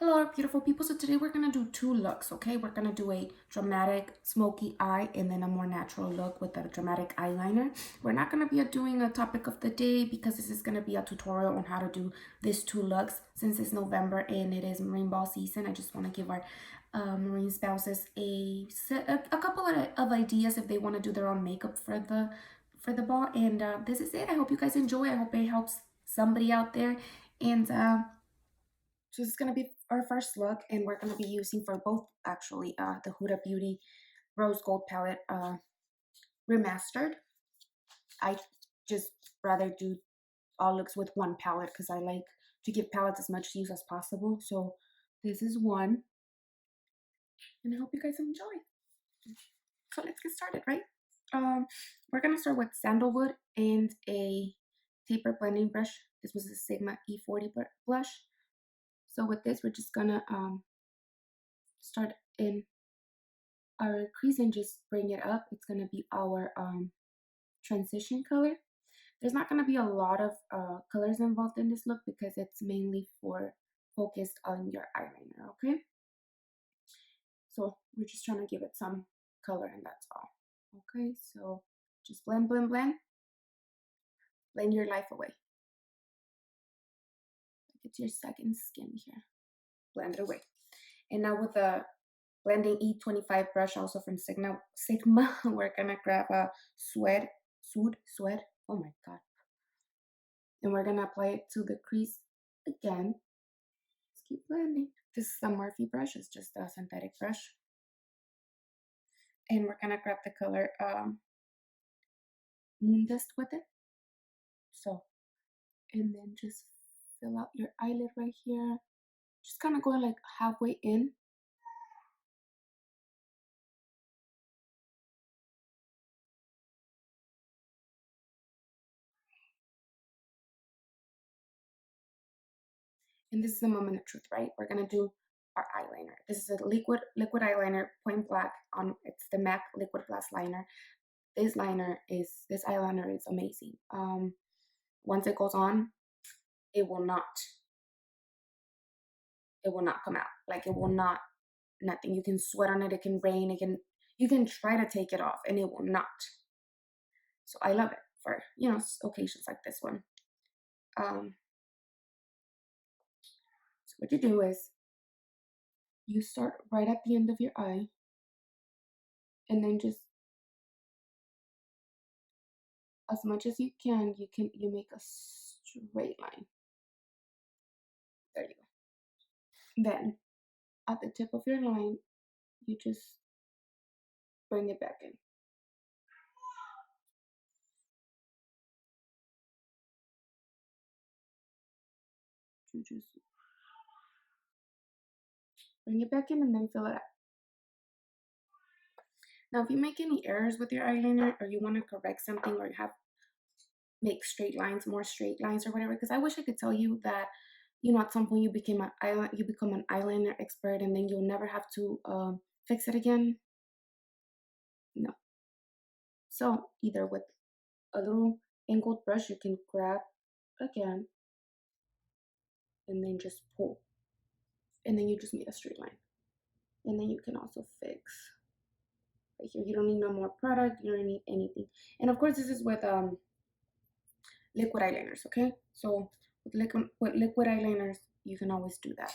Hello, beautiful people. So today we're going to do two looks, okay? We're going to do a dramatic smoky eye and then a more natural look with a dramatic eyeliner. We're not going to be doing a topic of the day because this is going to be a tutorial on how to do these two looks. Since it's November and it is marine ball season, I just want to give our marine spouses a couple of ideas if they want to do their own makeup for the ball. And this is it. I hope you guys enjoy. I hope it helps somebody out there. And so this is going to be our first look, and we're going to be using for both actually the Huda Beauty Rose Gold Palette Remastered. I just rather do all looks with one palette because I like to give palettes as much use as possible. So this is one, and I hope you guys enjoy. So let's get started, right? We're going to start with sandalwood and a taper blending brush. This was a Sigma E40 blush. So with this, we're just gonna start in our crease and just bring it up. It's gonna be our transition color. There's not gonna be a lot of colors involved in this look because it's mainly for focused on your eyeliner, okay? So we're just trying to give it some color and that's all. Okay, so just blend, blend, blend. Blend your life away. Like it's your second skin here. Blend it away. And now with the blending E25 brush, also from Sigma, we're gonna grab a sweat. Oh my god! And we're gonna apply it to the crease again. Let's keep blending. This is a Morphe brush. It's just a synthetic brush, and we're gonna grab the color Moon Dust with it. So, and then just fill out your eyelid right here. Just kind of going like halfway in. And this is the moment of truth, right? We're gonna do our eyeliner. This is a liquid eyeliner, point black. It's the MAC liquid glass liner. This eyeliner is amazing. Once it goes on, it will not come out. Like it will not, nothing. You can sweat on it. It can rain. You can try to take it off, and it will not. So I love it for occasions like this one. So what you do is you start right at the end of your eye, and then just as much as you can, you make a straight line. There you go. Then at the tip of your line, you just bring it back in. You just bring it back in and then fill it up. Now, if you make any errors with your eyeliner or you want to correct something or you have make more straight lines or whatever, because I wish I could tell you that at some point you become an eyeliner expert and then you'll never have to fix it again. No. So either with a little angled brush you can grab again and then just pull, and then you just made a straight line. And then you can also fix right here. You don't need no more product, you don't need anything. And of course this is with liquid eyeliners, okay? So with liquid eyeliners you can always do that,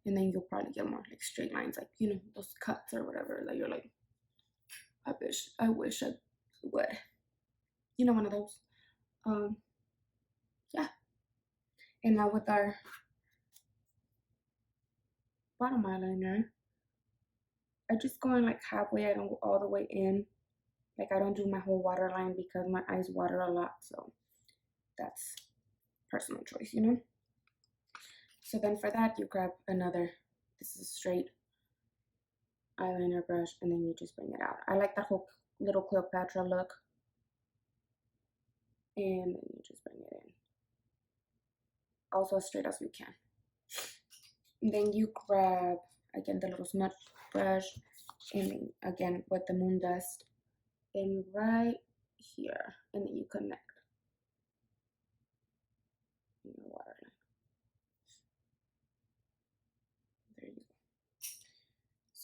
and then you'll probably get more like straight lines, like those cuts or whatever that you're like, I wish I would, one of those. Yeah. And now with our bottom eyeliner, I just go in like halfway. I don't go all the way in. Like I don't do my whole waterline because my eyes water a lot. So that's personal choice, So then for that, you grab this is a straight eyeliner brush, and then you just bring it out. I like that whole little Cleopatra look. And then you just bring it in. Also as straight as you can. And then you grab, again, the little smudge brush, and then again with the Moon Dust, and right here, and then you connect in your waterline.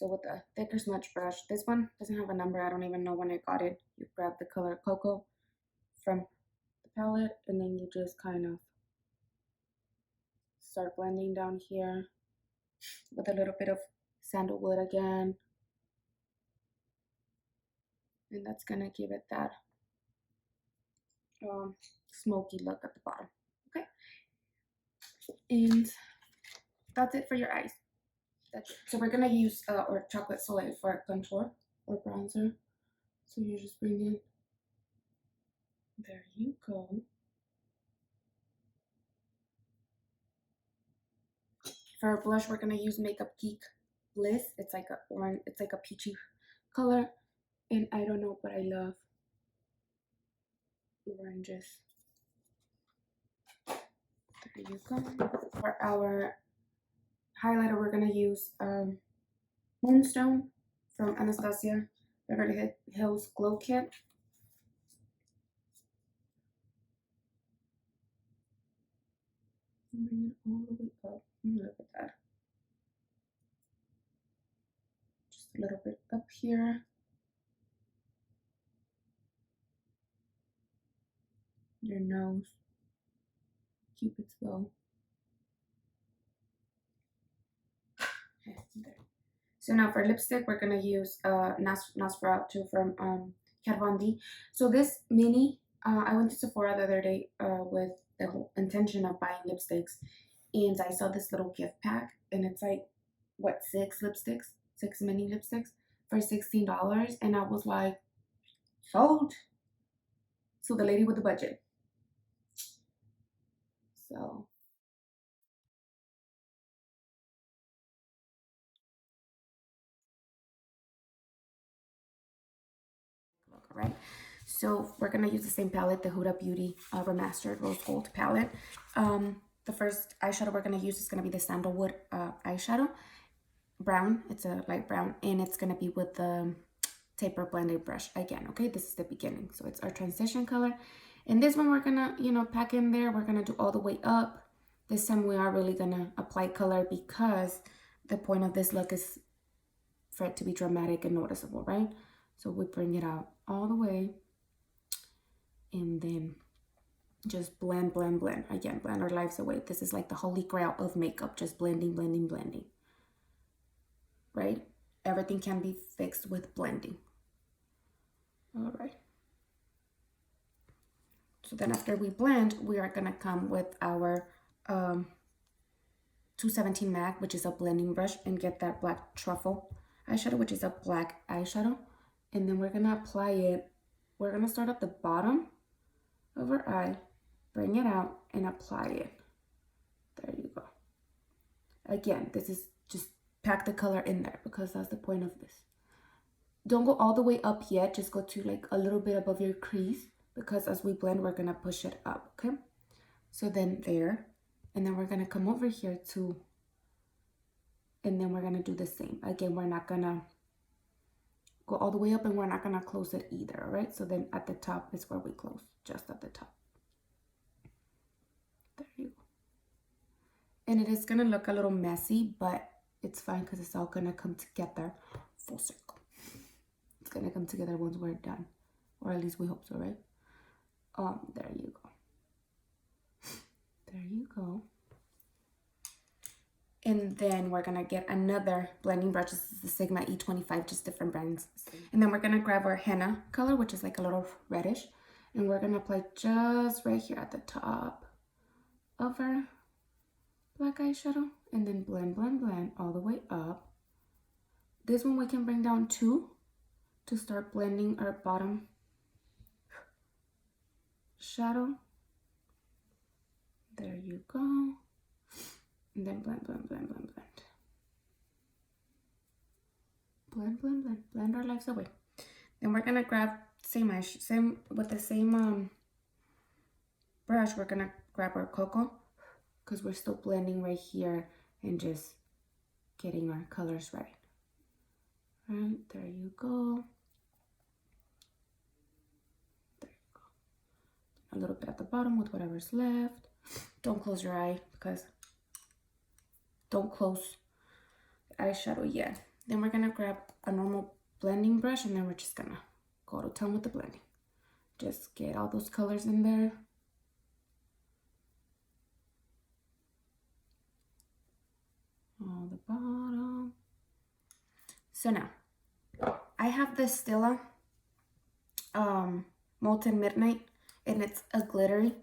So with a thicker smudge brush, this one doesn't have a number. I don't even know when I got it. You grab the color Cocoa from the palette, and then you just kind of start blending down here with a little bit of sandalwood again. And that's gonna give it that smoky look at the bottom. Okay, and that's it for your eyes. That's it. So we're gonna use our chocolate soleil for contour or bronzer. So you just bring in, there you go. For our blush, we're gonna use Makeup Geek Bliss. It's like a orange, it's like a peachy color, and I don't know, but I love oranges. There you go. For our highlighter, we're gonna use Moonstone from Anastasia Beverly Hills Glow Kit. Bring it all the way up. Look at that. Just a little bit up here. Your nose. Cupid's bow. Okay, there. So now for lipstick, we're gonna use Nosferatu from Kat Von D. So this mini, I went to Sephora the other day with the whole intention of buying lipsticks, and I saw this little gift pack, and it's like, what, 6 mini lipsticks for $16, and I was like, sold. So the lady with the budget. So right? So we're gonna use the same palette, the Huda Beauty Remastered Rose Gold palette. The first eyeshadow we're gonna use is gonna be the Sandalwood eyeshadow, brown. It's a light brown, and it's gonna be with the taper blended brush again. Okay, this is the beginning, so it's our transition color. And this one we're gonna, pack in there. We're gonna do all the way up. This time we are really gonna apply color because the point of this look is for it to be dramatic and noticeable, right? So we bring it out all the way, and then just blend, blend, blend. Again, blend our lives away. This is like the holy grail of makeup, just blending, blending, blending, right? Everything can be fixed with blending. All right. So then after we blend, we are gonna come with our 217 MAC, which is a blending brush, and get that black truffle eyeshadow, which is a black eyeshadow. And then we're gonna apply it. We're gonna start at the bottom of our eye, bring it out, and apply it. There you go. Again, this is just pack the color in there because that's the point of this. Don't go all the way up yet. Just go to like a little bit above your crease, because as we blend, we're gonna push it up, okay? So then there, and then we're gonna come over here too, and then we're gonna do the same. Again, we're not gonna go all the way up, and we're not gonna close it either, all right? So then at the top is where we close, just at the top. There you go. And it is gonna look a little messy, but it's fine because it's all gonna come together full circle. It's gonna come together once we're done, or at least we hope so, right? There you go. There you go. And then we're gonna get another blending brush. This is the Sigma E25, just different brands. And then we're gonna grab our henna color, which is like a little reddish, and we're gonna apply just right here at the top of our black eyeshadow, and then blend, blend, blend all the way up. This one we can bring down too to start blending our bottom shadow. There you go. And then blend, blend, blend, blend, blend. Blend, blend, blend. Blend our lives away. Then we're gonna grab with the same brush, we're gonna grab our Cocoa, because we're still blending right here and just getting our colors right. Right, there you go. There you go. A little bit at the bottom with whatever's left. Don't close your eye, because don't close the eyeshadow yet. Then we're gonna grab a normal blending brush, and then we're just gonna go to town with the blending. Just get all those colors in there. On the bottom. So now, I have this Stila Molten Midnight, and it's a glittery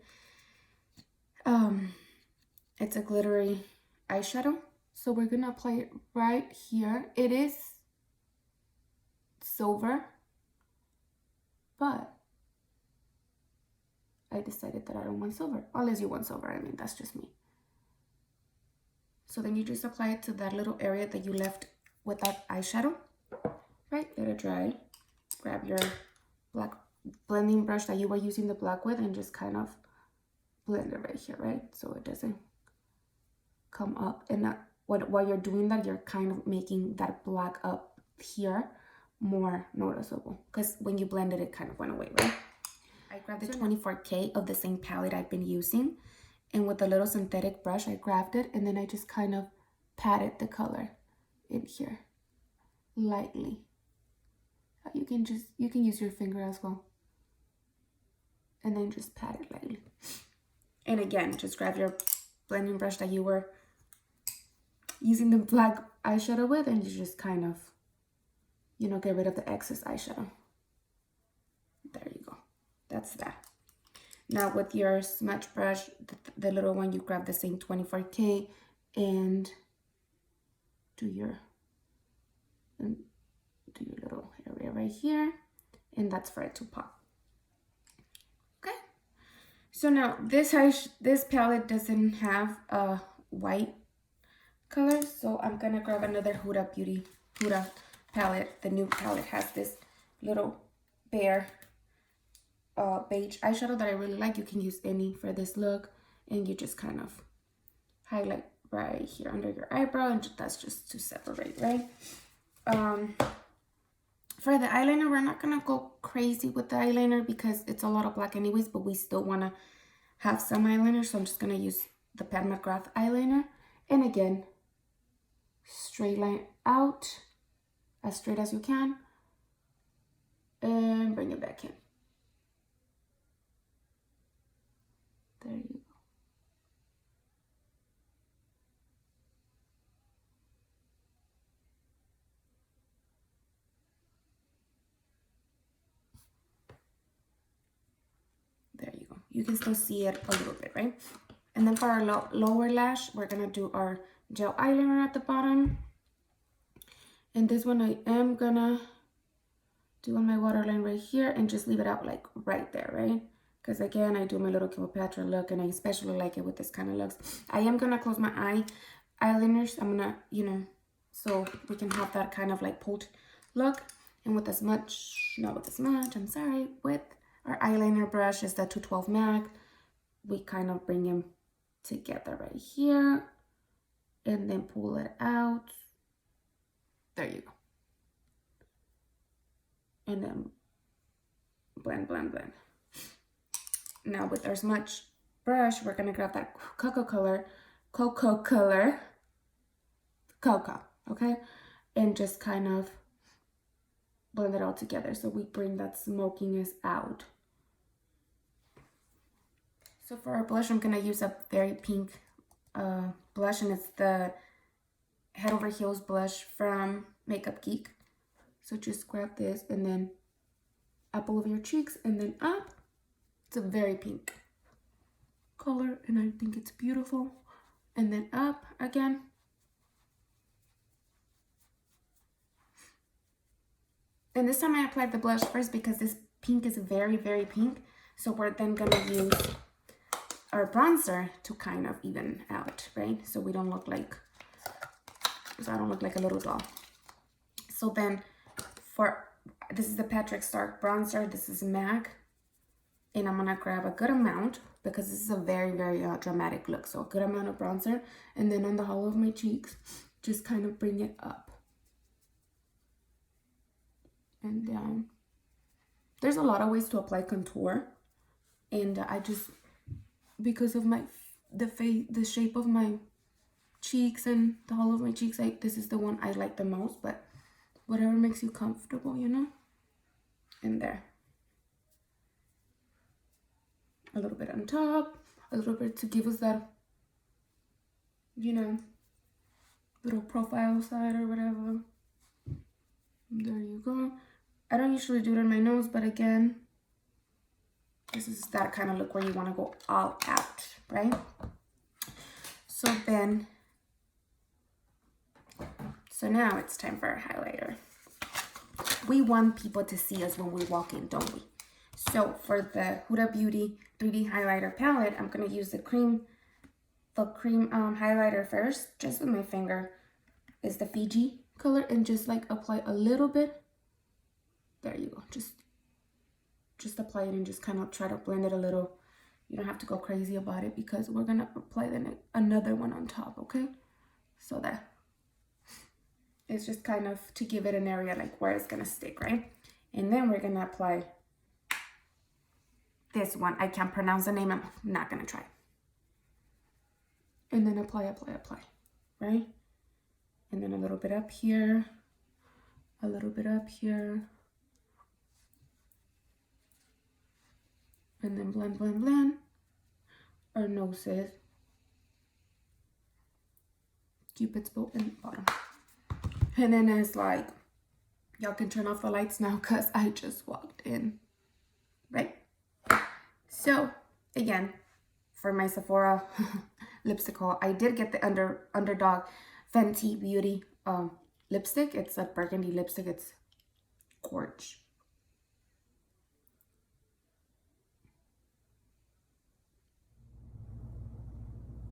eyeshadow. So we're gonna apply it right here. It is silver, but I decided that I don't want silver. Unless you want silver, I mean, that's just me. So then you just apply it to that little area that you left with that eyeshadow, right? Let it dry. Grab your black blending brush that you were using the black with and just kind of blend it right here, right? So it doesn't come up. And while you're doing that, you're kind of making that black up here more noticeable, because when you blended it kind of went away, right? I grabbed the 24K of the same palette I've been using, and with a little synthetic brush I grabbed it, and then I just kind of patted the color in here lightly. You can use your finger as well, and then just pat it lightly. And again, just grab your blending brush that you were using the black eyeshadow with, and you just kind of, you know, get rid of the excess eyeshadow. There you go. That's that. Now with your smudge brush, the little one, you grab the same 24K and do your little area right here, and that's for it to pop. Okay. So now this palette doesn't have a white color, so I'm gonna grab another Huda palette. The new palette has this little bare beige eyeshadow that I really like. You can use any for this look, and you just kind of highlight right here under your eyebrow, and that's just to separate, right? For the eyeliner, we're not gonna go crazy with the eyeliner because it's a lot of black anyways, but we still wanna have some eyeliner, so I'm just gonna use the Pat McGrath eyeliner, and again, straight line out as straight as you can, and bring it back in. There you go. There you go. You can still see it a little bit, right? And then for our lower lash, we're gonna do our gel eyeliner at the bottom. And this one I am gonna do on my waterline right here and just leave it out like right there, right? Because again, I do my little Cleopatra look, and I especially like it with this kind of looks. I am gonna close my eyeliners. I'm gonna, you know, so we can have that kind of like pulled look. And with as much, not with as much, I'm sorry, with our eyeliner brush is the 212 MAC. We kind of bring them together right here and then pull it out. There you go. And then blend, blend, blend. Now with our smudge brush, we're gonna grab that cocoa, okay? And just kind of blend it all together so we bring that smokiness out. So for our blush, I'm gonna use a very pink blush, and it's the Head Over Heels blush from Makeup Geek. So just grab this and then up all over your cheeks and then up. It's a very pink color, and I think it's beautiful. And then up again. And this time I applied the blush first because this pink is very, very pink. So we're then gonna use our bronzer to kind of even out, right? So we don't look like, so I don't look like a little doll. So then this is the Patrick Stark bronzer. This is MAC. And I'm gonna grab a good amount because this is a very, very dramatic look. So a good amount of bronzer. And then on the hollow of my cheeks, just kind of bring it up and down. There's a lot of ways to apply contour. And I just, because of the shape of my cheeks and the hollow of my cheeks, this is the one I like the most. But whatever makes you comfortable, you know. In there. A little bit on top, a little bit to give us that, you know, little profile side or whatever. There you go. I don't usually do it on my nose, but again, this is that kind of look where you want to go all out, right? So now it's time for our highlighter. We want people to see us when we walk in, don't we? So for the Huda Beauty 3D highlighter palette, I'm going to use the cream highlighter first, just with my finger. Is the Fiji color, and just like apply a little bit. There you go. Just apply it and just kind of try to blend it a little. You don't have to go crazy about it because we're going to apply another one on top, okay? So that it's just kind of to give it an area like where it's going to stick, right? And then we're going to apply this one. I can't pronounce the name. I'm not going to try. And then apply, right? And then a little bit up here, a little bit up here. And then blend, blend, blend. Our noses. Cupid's bow in the bottom. And then it's like, y'all can turn off the lights now because I just walked in, right? So, again, for my Sephora lipstick haul, I did get the Underdog Fenty Beauty lipstick. It's a burgundy lipstick. It's gorgeous.